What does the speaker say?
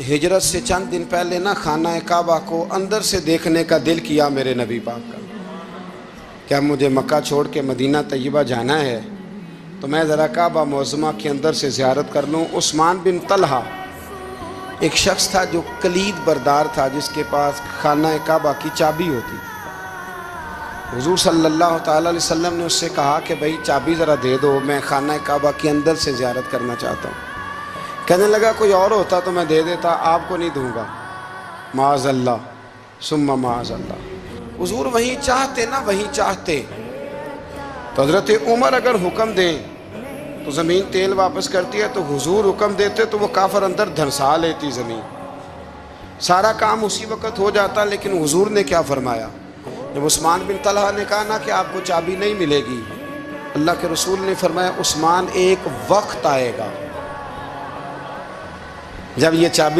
ہجرت سے چند دن پہلے نا خانہ کعبہ کو اندر سے دیکھنے کا دل کیا میرے نبی پاک کا. کیا مجھے مکہ چھوڑ کے مدینہ طیبہ جانا ہے تو میں ذرا کعبہ معظمہ کے اندر سے زیارت کر لوں. عثمان بن طلحہ ایک شخص تھا جو کلید بردار تھا، جس کے پاس خانہ کعبہ کی چابی ہوتی. حضور صلی اللہ تعالیٰ علیہ وسلم نے اس سے کہا کہ بھائی چابی ذرا دے دو، میں خانہ کعبہ کے اندر سے زیارت کرنا چاہتا ہوں. کہنے لگا کوئی اور ہوتا تو میں دے دیتا، آپ کو نہیں دوں گا. معاذ اللہ ثم معاذ اللہ. حضور وہیں چاہتے نا، وہیں چاہتے تو حضرت عمر اگر حکم دیں تو زمین تیل واپس کرتی ہے، تو حضور حکم دیتے تو وہ کافر اندر دھنسا لیتی زمین. سارا کام اسی وقت ہو جاتا. لیکن حضور نے کیا فرمایا؟ جب عثمان بن طلحہ نے کہا نا کہ آپ کو چابی نہیں ملے گی، اللہ کے رسول نے فرمایا عثمان ایک وقت آئے گا جب یہ چابی